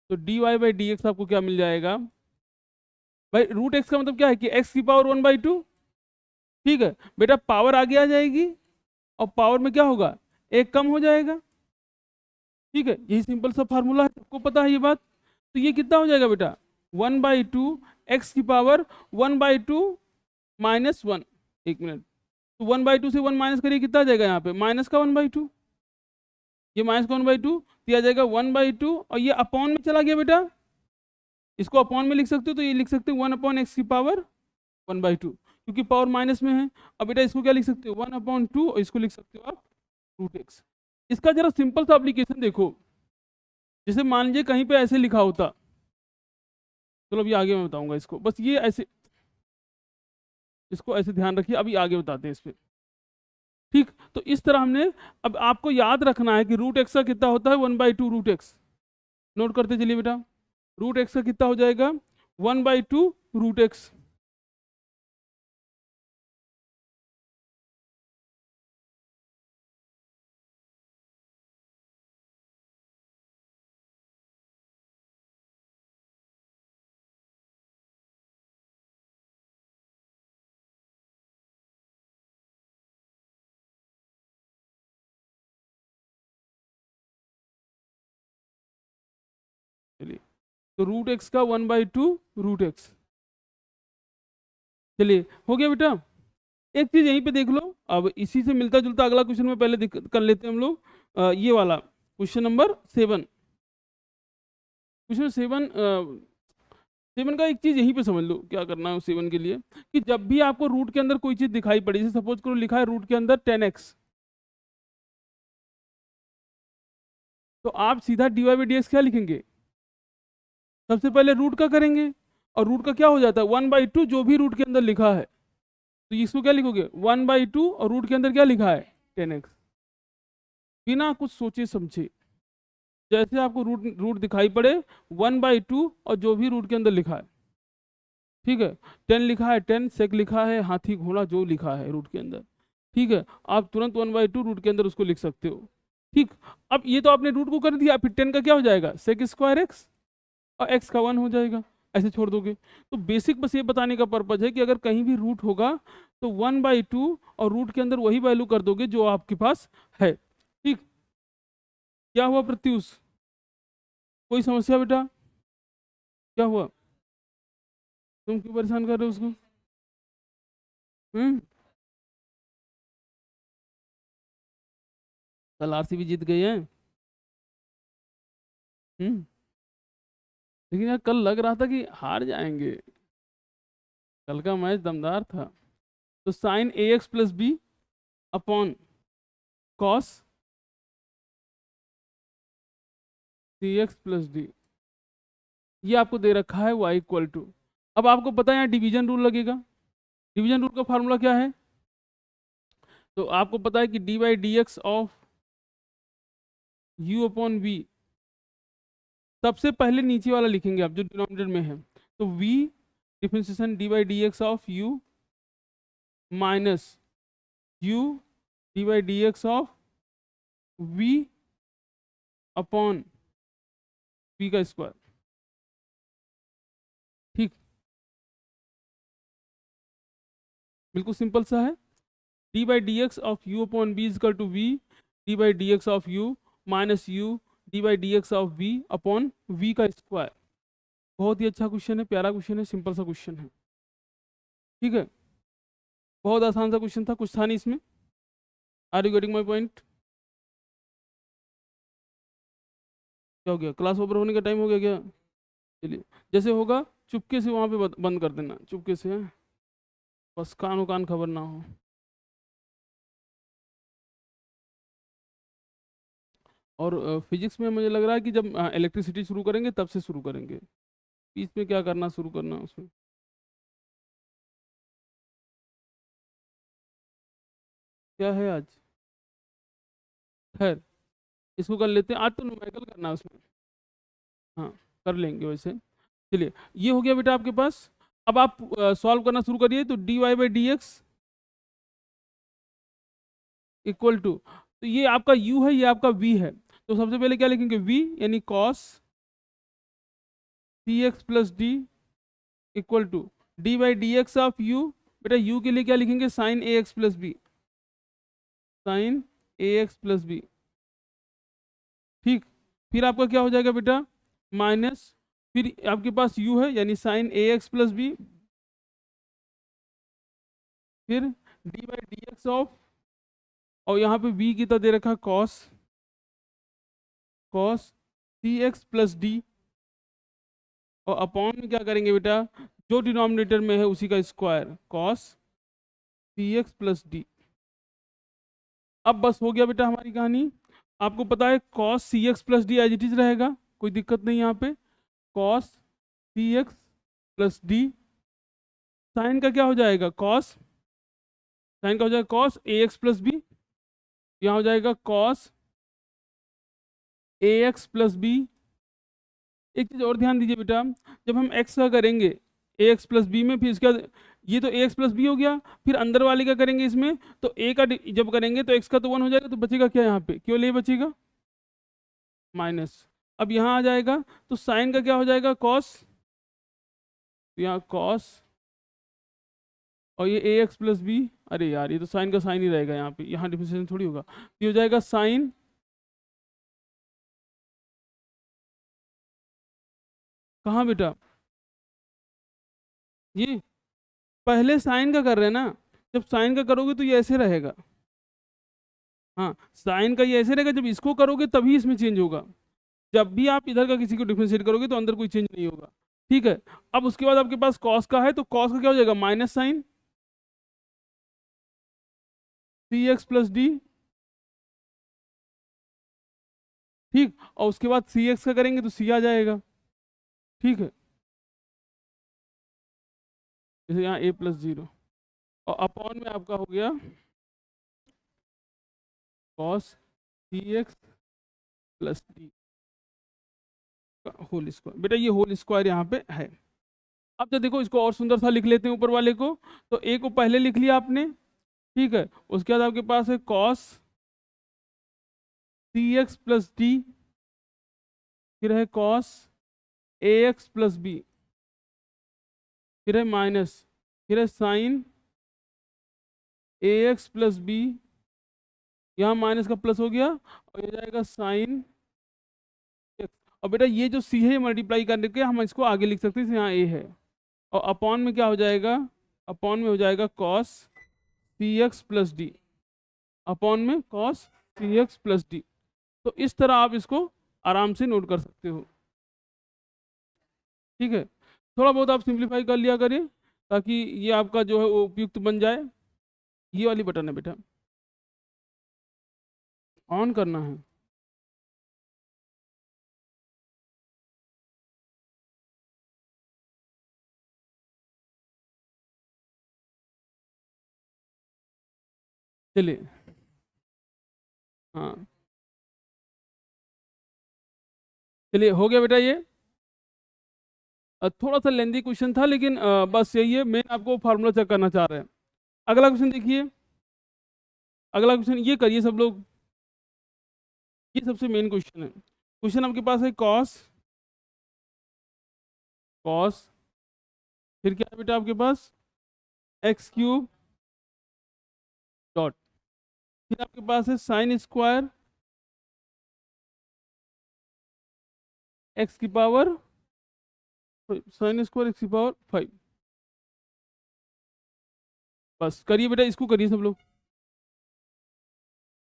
तो d Y by D x आपको क्या मिल जाएगा, भाई रूट x का मतलब क्या है कि x की पावर 1/2। ठीक है बेटा, पावर आगे आ जाएगी और पावर में क्या होगा, एक कम हो जाएगा। ठीक है, यही सिंपल सा फार्मूला है, सबको पता है ये बात। तो ये कितना हो जाएगा बेटा, 1/2 x की पावर 1/2 माइनस 1। एक मिनट, तो 1/2 से 1 माइनस करिए, कितना आ जाएगा यहाँ पे, माइनस का 1/2। ये माइनस का 1/2 दिया जाएगा 1/2, और ये अपॉन में चला गया बेटा, इसको अपॉन में लिख सकते हो, तो ये लिख सकते हो 1/x की पावर 1/2, क्योंकि पावर माइनस में है। अब बेटा इसको क्या लिख सकते हो 1/2, और इसको लिख सकते हो आप √x। इसका जरा सिंपल सा एप्लीकेशन देखो, जैसे मान लीजिए कहीं पे ऐसे लिखा होता, चलो अभी आगे मैं बताऊंगा इसको, बस ये ऐसे, इसको ऐसे ध्यान रखिए, अभी आगे बताते हैं इस पे। ठीक, तो इस तरह हमने, अब आपको याद रखना है कि √x का कितना होता है 1/2 √x। नोट करते चलिए बेटा, √x का कितना हो जाएगा 1/2 √x। चलिए, तो √x का 1/2 √x। चलिए हो गया बेटा। एक चीज यहीं पे देख लो, अब इसी से मिलता जुलता अगला क्वेश्चन में पहले कर लेते हैं हम लोग, ये वाला क्वेश्चन नंबर 7। क्वेश्चन 7 का एक चीज यहीं पे समझ लो क्या करना है 7 के लिए, कि जब भी आपको रूट के अंदर कोई चीज दिखाई पड़े, जैसे सपोज करो लिखा है रूट के अंदर 10x, तो आप सीधा dy/dx क्या लिखेंगे, सबसे पहले रूट का करेंगे, और रूट का क्या हो जाता है 1/2 जो भी रूट के अंदर लिखा है, तो इसको क्या लिखोगे 1/2, और रूट के अंदर क्या लिखा है 10x, बिना कुछ सोचे समझे, जैसे आपको रूट रूट दिखाई पड़े 1/2 और जो भी रूट के अंदर लिखा है, ठीक है, 10 लिखा है 10, सेक लिखा है हाथी घोड़ा, जो लिखा है रूट के अंदर, ठीक है, आप तुरंत 1/2 रूट के अंदर उसको लिख सकते हो। ठीक, अब ये तो आपने रूट को कर दिया, फिर 10 का क्या हो जाएगा सेक स्क्वायर एक्स, और एक्स का 1 हो जाएगा, ऐसे छोड़ दोगे। तो बेसिक बस ये बताने का पर्पज है कि अगर कहीं भी रूट होगा तो 1/2 और रूट के अंदर वही वैल्यू कर दोगे जो आपके पास है। ठीक, क्या हुआ प्रत्युष, कोई समस्या बेटा, क्या हुआ, तुम क्यों परेशान कर रहे हो उसको? हम्म, कल आरसीबी जीत गई है। हम्म, लेकिन यार कल लग रहा था कि हार जाएंगे, कल का मैच दमदार था। तो sine ax plus b upon cos cx plus d, ये आपको दे रखा है y=। अब आपको पता है यहाँ डिवीजन रूल लगेगा। डिवीजन रूल का फार्मूला क्या है, तो आपको पता है कि dy/dx of u upon v, सबसे पहले नीचे वाला लिखेंगे आप जो डिनोमिनेटर में है, तो v differentiation dy/dx of u minus u dy/dx of v upon v का स्क्वायर। ठीक, बिल्कुल सिंपल सा है, dy/dx of u upon v इजकल टू v dy/dx of u minus u dy/dx of v upon v का स्क्वायर। बहुत ही अच्छा क्वेश्चन है, प्यारा क्वेश्चन है, सिंपल सा क्वेश्चन है। ठीक है, बहुत आसान सा क्वेश्चन था, कुछ था नहीं इसमें। Are you getting my point? क्या हो गया, क्लास ओवर होने का टाइम हो गया क्या? चलिए, जैसे होगा चुपके से वहाँ पे बंद कर देना, चुपके से, हैं? बस कानो कान खबर ना हो। और फिजिक्स में मुझे लग रहा है कि जब इलेक्ट्रिसिटी शुरू करेंगे तब से शुरू करेंगे, बीच में क्या करना शुरू करना उसमें। क्या है आज, खैर इसको कर लेते हैं, आज तो न्यूमेरिकल करना है उसमें। हाँ, कर लेंगे वैसे। चलिए, ये हो गया बेटा आपके पास। अब आप सॉल्व करना शुरू करिए, तो dy/dx इक्वल टू, तो ये आपका u है, ये आपका v है, तो सबसे पहले क्या लिखेंगे v यानी cos cx plus d equal to dy/dx of u, बेटा u के लिए क्या लिखेंगे sin ax plus b, sin ax plus b. ठीक, फिर आपका क्या हो जाएगा बेटा माइनस, फिर आपके पास u है यानी sin ax प्लस बी, फिर dy/dx ऑफ, और यहाँ पे v की तरह दे रखा cos cx प्लस डी, और अपॉन में क्या करेंगे बेटा जो डिनोमिनेटर में है उसी का स्क्वायर कॉस सी एक्स प्लस डी। अब बस हो गया बेटा हमारी कहानी। आपको पता है cos C x plus d as it is रहेगा, कोई दिक्कत नहीं यहाँ पे। कॉस सी एक्स प्लस डी, साइन का क्या हो जाएगा कॉस, साइन का हो जाएगा cos a x plus b, यहाँ हो जाएगा cos a x plus b. एक चीज़ और ध्यान दीजिए बेटा, जब हम x का करेंगे ए एक्स प्लस बी में, फिर इसका ये तो ए एक्स प्लस बी हो गया, फिर अंदर वाले का करेंगे इसमें, तो a का जब करेंगे तो x का तो 1 हो जाएगा, तो बचेगा क्या यहाँ पे, केवल ये बचेगा माइनस। अब यहाँ आ जाएगा तो साइन का क्या हो जाएगा कॉस, यहाँ कॉस और ये ए एक्स प्लस बी, अरे यार ये तो साइन का साइन ही रहेगा यहाँ पे, यहाँ डिफरेंशिएशन थोड़ी होगा, ये हो जाएगा साइन कहाँ बेटा, ये पहले साइन का कर रहे हैं ना, जब साइन का करोगे तो ये ऐसे रहेगा, हाँ साइन का ये ऐसे रहेगा, जब इसको करोगे तभी इसमें चेंज होगा, जब भी आप इधर का किसी को डिफरेंशिएट करोगे तो अंदर कोई चेंज नहीं होगा, ठीक है। अब उसके बाद आपके पास कॉस का है, तो कॉस का क्या हो जाएगा माइनस साइन सी एक्स प्लस डी, ठीक, और उसके बाद सी एक्स का करेंगे तो सी आ जाएगा, ठीक है, जैसे यहाँ ए प्लस जीरो, और अपॉन में आपका हो गया कॉस सी x plus D whole square. बेटा ये होल स्क्वायर यहाँ पे है। अब तो देखो इसको और सुंदर सा लिख लेते हैं ऊपर वाले को, तो ए को पहले लिख लिया आपने, ठीक है, उसके बाद आपके पास है कॉस सी एक्स प्लस डी, फिर है cos a x plus B, फिर है माइनस, फिर है साइन ए एक्स प्लस बी, यहाँ माइनस का प्लस हो गया और ये जाएगा साइन एक्स। और बेटा ये जो सी है मल्टीप्लाई करने के हम इसको आगे लिख सकते हैं, यहाँ ए है, और अपॉन में क्या हो जाएगा, अपॉन में हो जाएगा कॉस सी एक्स प्लस डी, अपॉन में कॉस सी एक्स प्लस डी। तो इस तरह आप इसको आराम से नोट कर सकते हो, ठीक है। थोड़ा बहुत आप सिंप्लीफाई कर लिया करिए ताकि ये आपका जो है वो उपयुक्त बन जाए। ये वाली बटन है बेटा, ऑन करना है। चलिए, हाँ चलिए हो गया बेटा ये। थोड़ा सा लेंदी क्वेश्चन था, लेकिन बस यही है, मेन आपको फार्मूला चेक करना चाह रहे हैं। अगला क्वेश्चन देखिए, अगला क्वेश्चन ये करिए सब लोग, ये सबसे मेन क्वेश्चन है। क्वेश्चन आपके पास है कॉस, कॉस फिर क्या है बेटा आपके पास एक्स क्यूब डॉट, फिर आपके पास है साइन स्क्वायर एक्स की पावर, साइन स्क्वायर एक्स की पावर 5। बस करिए बेटा, इसको करिए सब लोग,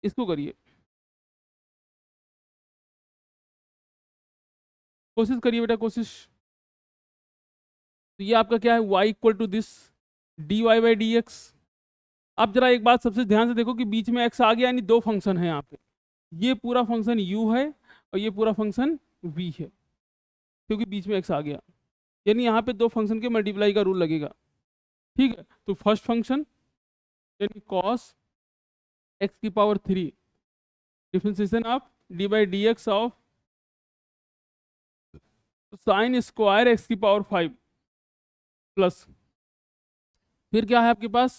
इसको करिए, कोशिश करिए बेटा कोशिश। तो ये आपका क्या है y equal to this dy by D x. अब जरा एक बात सबसे ध्यान से देखो कि बीच में x आ गया, यानी दो फंक्शन है यहाँ पे, ये पूरा फंक्शन u है और ये पूरा फंक्शन v है, क्योंकि बीच में x आ गया, यानी यहाँ पे दो फंक्शन के मल्टीप्लाई का रूल लगेगा, ठीक है। तो फर्स्ट फंक्शन यानी cos x की power 3 differentiation of D by D x of sine square X की पावर 5 प्लस, फिर क्या है आपके पास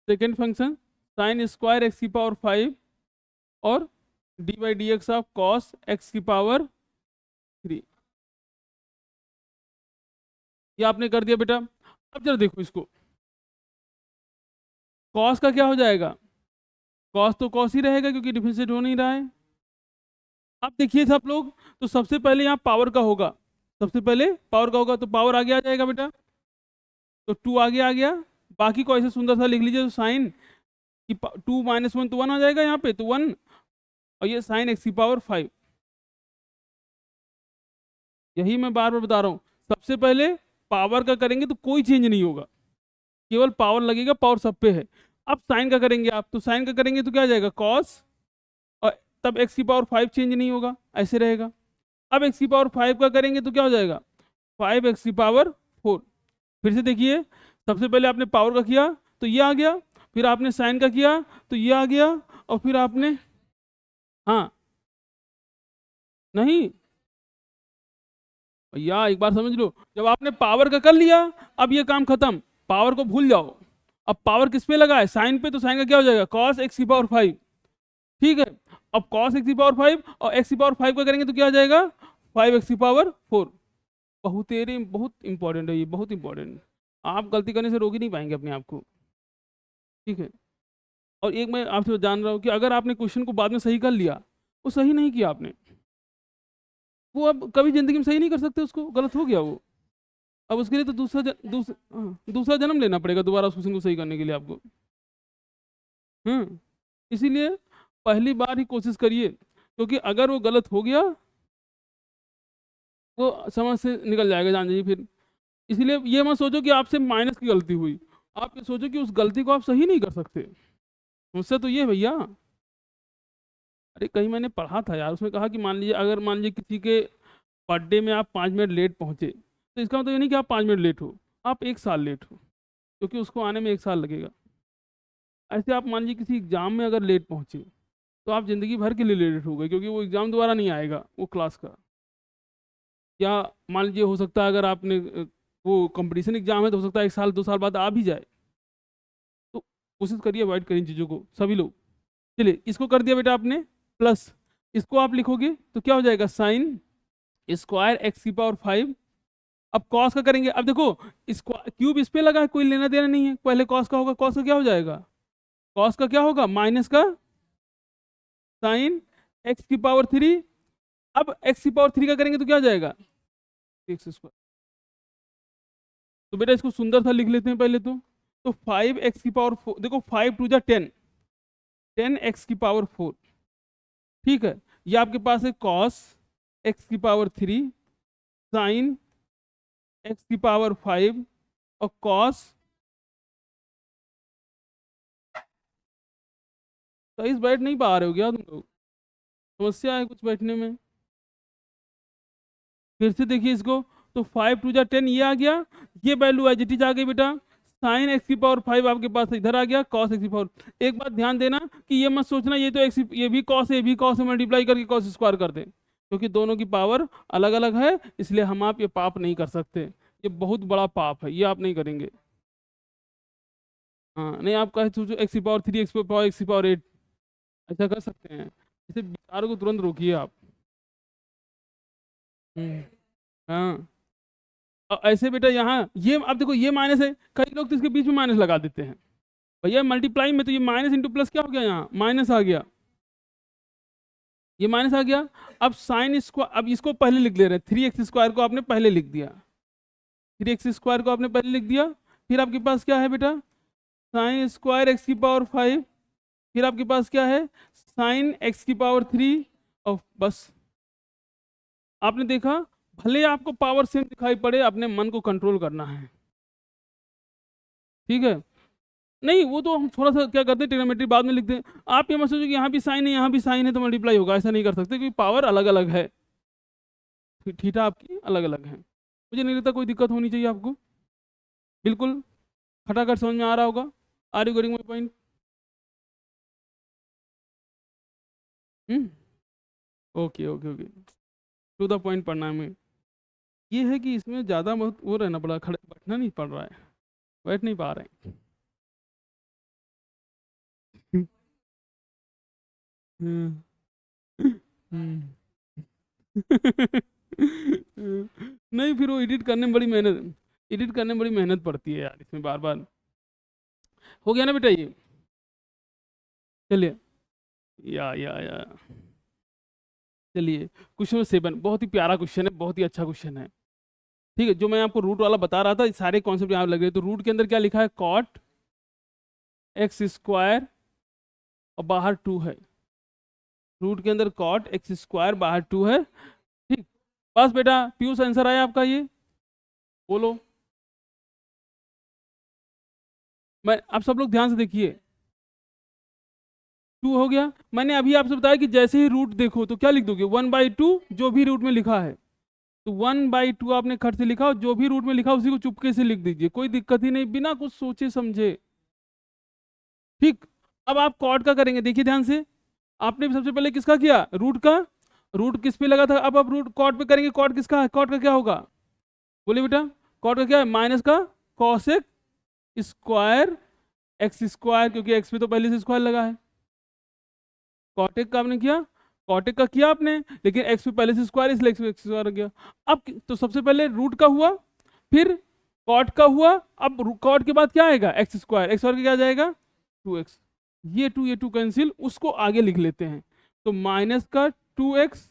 second function sine square X की पावर 5 और D by D x of cos X की पावर 3। ये आपने कर दिया बेटा। अब जरा देखो इसको, कॉस का क्या हो जाएगा, कॉस तो कॉस ही रहेगा क्योंकि डिफरेंशिएट हो नहीं रहा है। अब देखिए सब लोग, तो सबसे पहले यहाँ पावर का होगा, सबसे पहले पावर का होगा, तो पावर आगे आ जाएगा बेटा, तो 2 आगे आ गया, बाकी को ऐसे सुंदर सा लिख लीजिए, तो साइन कि 2 माइनस 1 तो 1 आ जाएगा यहाँ पे, तो 1, और ये साइन एक्स की पावर 5। यही मैं बार बार बता रहा हूँ, सबसे पहले पावर का करेंगे तो कोई चेंज नहीं होगा, केवल पावर लगेगा, पावर सब पे है। अब साइन का करेंगे आप, तो साइन का करेंगे तो क्या आ जाएगा कॉस, और तब एक्स की पावर 5 चेंज नहीं होगा, ऐसे रहेगा। अब एक्स की पावर 5 का करेंगे तो क्या हो जाएगा 5x की पावर 4। फिर से देखिए, सबसे पहले आपने पावर का किया तो ये आ गया, फिर आपने साइन का किया तो ये आ गया, और फिर आपने, हाँ नहीं भैया एक बार समझ लो, जब आपने पावर का कर लिया अब ये काम खत्म, पावर को भूल जाओ। अब पावर किस पे लगा है, साइन पे, तो साइन का क्या हो जाएगा कॉस एक्स की पावर 5। ठीक है, अब कॉस एक्स की पावर 5 और एक्स की पावर 5 का करेंगे तो क्या आ जाएगा 5x की पावर 4। बहुत इंपॉर्टेंट है ये, बहुत इंपॉर्टेंट। आप गलती करने से रोक ही नहीं पाएंगे अपने आप को। ठीक है, और एक मैं आपसे जान रहा हूँ कि अगर आपने क्वेश्चन को बाद में सही कर लिया, वो सही नहीं किया आपने, वो अब कभी जिंदगी में सही नहीं कर सकते, उसको गलत हो गया वो, अब उसके लिए तो दूसरा जन्म लेना पड़ेगा दोबारा उस क्वेश्चन को सही करने के लिए आपको। इसीलिए पहली बार ही कोशिश करिए, क्योंकि अगर वो गलत हो गया वो समझ से निकल जाएगा, जान जाइए फिर। इसीलिए ये मत सोचो कि आपसे माइनस की गलती हुई, आप ये सोचो कि उस गलती को आप सही नहीं कर सकते। मुझसे तो ये भैया, अरे कहीं मैंने पढ़ा था यार, उसमें कहा कि मान लीजिए, अगर मान लीजिए किसी के बर्थडे में आप 5 मिनट लेट पहुंचे, तो इसका मतलब ये नहीं कि आप 5 मिनट लेट हो, आप 1 साल लेट हो, क्योंकि उसको आने में 1 साल लगेगा। ऐसे आप मान लीजिए किसी एग्जाम में अगर लेट पहुंचे, तो आप जिंदगी भर के लिए लेट हो गए, क्योंकि वो एग्जाम दोबारा नहीं आएगा वो क्लास का। या मान लीजिए हो सकता है अगर आपने वो कंपटीशन एग्जाम है, तो हो सकता है 1 साल 2 साल बाद आ भी जाए। तो कोशिश करिए अवॉइड करें इन चीज़ों को सभी लोग। चलिए, इसको कर दिया बेटा आपने प्लस, इसको आप लिखोगे तो क्या हो जाएगा साइन स्क्वायर एक्स की पावर 5। अब कॉस का करेंगे, अब देखो क्यूब इस पे लगा है, कोई लेना देना नहीं है, पहले कॉस का होगा, कॉस का क्या हो जाएगा, कॉस का क्या होगा माइनस का साइन एक्स की पावर 3। अब एक्स की पावर 3 का करेंगे तो क्या हो जाएगा एक्स स्क्वायर। तो बेटा इसको सुंदर सा लिख लेते हैं पहले तो 5x की पावर 4, देखो 5 टू जा 10, 10x की पावर 4। ठीक है, ये आपके पास है कॉस एक्स की पावर 3 साइन एक्स की पावर 5 और कॉस, सही बैठ नहीं पा रहे हो क्या तुम लोग, समस्या है कुछ बैठने में। फिर से देखिए इसको, तो 5 टू जा 10 ये आ गया, ये वैल्यू एज इट इज आ गई बेटा, साइन एक्स की पावर 5 आपके पास इधर आ गया, कॉस एक्स की पावर। एक बात ध्यान देना कि ये मत सोचना ये तो एक्स, ये भी कॉस है, ये भी कॉस है, मल्टीप्लाई करके कॉस स्क्वायर कर दें, क्योंकि दोनों की पावर अलग अलग है, इसलिए हम आप ये पाप नहीं कर सकते, ये बहुत बड़ा पाप है, ये आप नहीं करेंगे। हाँ नहीं, आप कहे सोचो एक्स की पावर 3 एक्स की पावर एक्स की पावर 8, ऐसा कर सकते हैं, इसे विचार को तुरंत रोकिए आप। हाँ, ऐसे बेटा यहाँ ये अब देखो ये माइनस है, कई लोग तो इसके बीच में माइनस लगा देते हैं, भैया मल्टीप्लाई में तो ये माइनस इंटू प्लस क्या हो गया, यहाँ माइनस आ गया, ये माइनस आ गया। अब साइन स्क्वायर, अब इसको पहले लिख ले रहे हैं, 3x स्क्वायर को आपने पहले लिख दिया, 3x स्क्वायर को आपने पहले लिख दिया, फिर आपके पास क्या है बेटा साइन स्क्वायर एक्स की पावर 5, फिर आपके पास क्या है साइन एक्स की पावर 3, और बस आपने देखा, भले आपको पावर सेम दिखाई पड़े, अपने मन को कंट्रोल करना है। ठीक है, नहीं वो तो हम थोड़ा सा क्या करते हैं ट्रिग्नोमेट्री बाद में लिखते हैं, आप ये मत सोचो कि यहाँ भी साइन है यहाँ भी साइन है तो मल्टीप्लाई होगा, ऐसा नहीं कर सकते, क्योंकि पावर अलग अलग है, थीटा आपकी अलग अलग है। मुझे नहीं लगता कोई दिक्कत होनी चाहिए आपको, बिल्कुल खटाखट समझ में आ रहा होगा। Are you getting my point? Okay okay okay, to the point पढ़ना है हमें। ये है कि इसमें ज़्यादा बहुत वो रहना पड़ा, खड़े बैठना नहीं पड़ रहा है, बैठ नहीं पा रहे हैं। हम्म, हम्म। नहीं फिर वो एडिट करने में बड़ी मेहनत, एडिट करने में बड़ी मेहनत पड़ती है यार, इसमें बार बार। हो गया ना बेटा ये, चलिए या चलिए क्वेश्चन 7 बहुत ही प्यारा क्वेश्चन है, बहुत ही अच्छा क्वेश्चन है। ठीक है, जो मैं आपको रूट वाला बता रहा था, सारे कॉन्सेप्ट यहाँ लग रहे हैं। तो रूट के अंदर क्या लिखा है कॉट एक्स स्क्वायर और बाहर 2 है, रूट के अंदर कॉट एक्स स्क्वायर बाहर 2 है। ठीक, बस बेटा पीयूष आंसर आया आपका, ये बोलो। मैं आप सब लोग ध्यान से देखिए, 2 हो गया। मैंने अभी आपसे बताया कि जैसे ही रूट देखो तो क्या लिख दोगे, 1/2 जो भी रूट में लिखा है, तो 1/2 आपने खट से लिखा और जो भी रूट में लिखा उसी को चुपके से लिख दीजिए, कोई दिक्कत ही नहीं, बिना कुछ सोचे समझे। ठीक, अब आप कॉट का करेंगे, देखिए ध्यान से। आपने सबसे पहले किसका किया, रूट का, रूट किस पे लगा था, अब आप रूट कॉट पे करेंगे, कॉट किसका है, कॉट का क्या होगा, बोलिए बेटा, कॉट का क्या है, माइनस का कॉसेक स्क्वायर एक्स स्क्वायर, क्योंकि एक्स पे तो पहले से स्क्वायर लगा है। कॉटेक का आपने किया, कॉटेक का किया आपने, लेकिन एक्स पे पहले से स्क्वायर इसलिए एक्स पे एक्स स्क्वायर गया। अब तो सबसे पहले रूट का हुआ, फिर कॉट का हुआ, अब कॉट के बाद क्या आएगा, एक्स स्क्वायर, एक्स स्क्वायर क्या आ जाएगा 2x, ये 2 कैंसिल, उसको आगे लिख लेते हैं, तो माइनस का 2x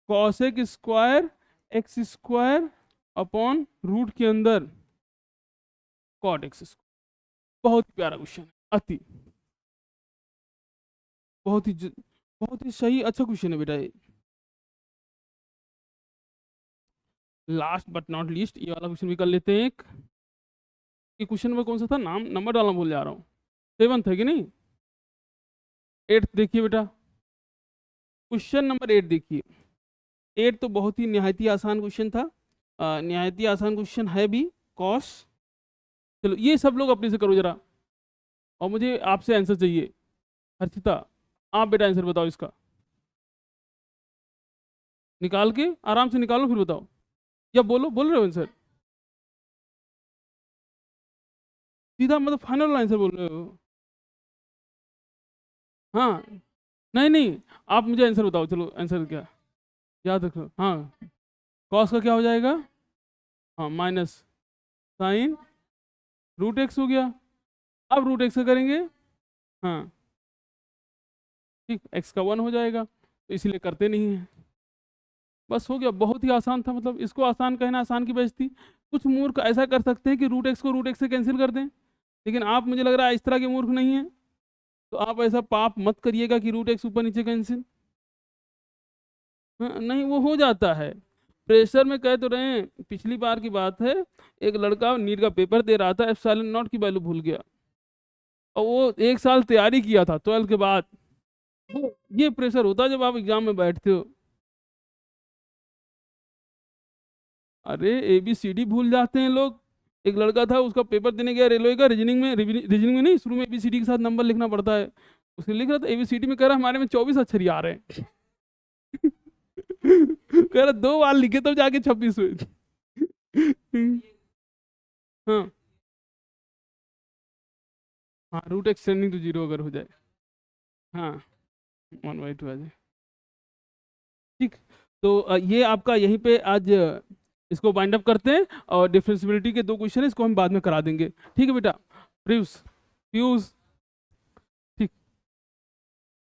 cosec square x square upon root के अंदर कॉट एक्स स्क्वायर। बहुत प्यारा क्वेश्चन है, अति बहुत ही बहुत ही सही, अच्छा क्वेश्चन है बेटा ये। लास्ट बट नॉट लीस्ट ये वाला क्वेश्चन भी कर लेते हैं एक। ये क्वेश्चन नंबर कौन सा था, नाम नंबर डालना भूल जा रहा हूँ, 7th है कि नहीं, 8th देखिए बेटा, क्वेश्चन नंबर 8 देखिए। 8 तो बहुत ही निहायत ही आसान क्वेश्चन था, निहायत ही आसान क्वेश्चन है भी, कॉस। चलो ये सब लोग अपने से करो जरा, और मुझे आपसे आंसर चाहिए। हर्षिता आप बेटा आंसर बताओ इसका, निकाल के आराम से निकालो फिर बताओ, या बोलो, बोल रहे हो आंसर सीधा, मतलब फाइनल आंसर बोल रहे हो। हाँ, नहीं नहीं, आप मुझे आंसर बताओ, चलो आंसर क्या, याद रखो। हाँ, कॉस का क्या हो जाएगा, हाँ माइनस साइन रूट एक्स हो गया। अब रूट एक्स का करेंगे, हाँ ठीक, एक्स का 1 हो जाएगा, तो इसलिए करते नहीं है, बस हो गया, बहुत ही आसान था, मतलब इसको आसान कहना आसान की बेइज्जती। कुछ मूर्ख ऐसा कर सकते हैं कि रूट एक्स को रूट एक्स से कैंसिल कर दें, लेकिन आप, मुझे लग रहा है इस तरह के मूर्ख नहीं है, तो आप ऐसा पाप मत करिएगा कि रूट एक्स ऊपर नीचे कैंसिल। हाँ, नहीं वो हो जाता है, प्रेशर में कह तो रहे हैं, पिछली बार की बात है, एक लड़का नीट का पेपर दे रहा था, एप्सिलॉन नॉट की वैल्यू भूल गया, और वो 1 साल तैयारी किया था 12 के बाद। ये प्रेशर होता है जब आप एग्जाम में बैठते हो। अरे ABCD भूल जाते हैं लोग। एक लड़का था, उसका पेपर देने गया रेलवे का, रीजनिंग में नहीं, शुरू में ABCD के साथ नंबर लिखना पड़ता है, उसने लिख रहा था ABCD में, कह रहा हमारे में 24 अक्षर ही आ रहे हैं। कह रहा 2 बार लिखे तब जाके 26 हुए। हाँ हाँ, रूट एक्सटेंडिंग टू 0 अगर हो जाए, हाँ 1/2 आ जाए। ठीक, तो ये आपका यहीं पे आज इसको बाइंड अप करते हैं, और डिफरेंशियबिलिटी के 2 क्वेश्चन है, इसको हम बाद में करा देंगे, ठीक है बेटा। पीयूष, पीयूष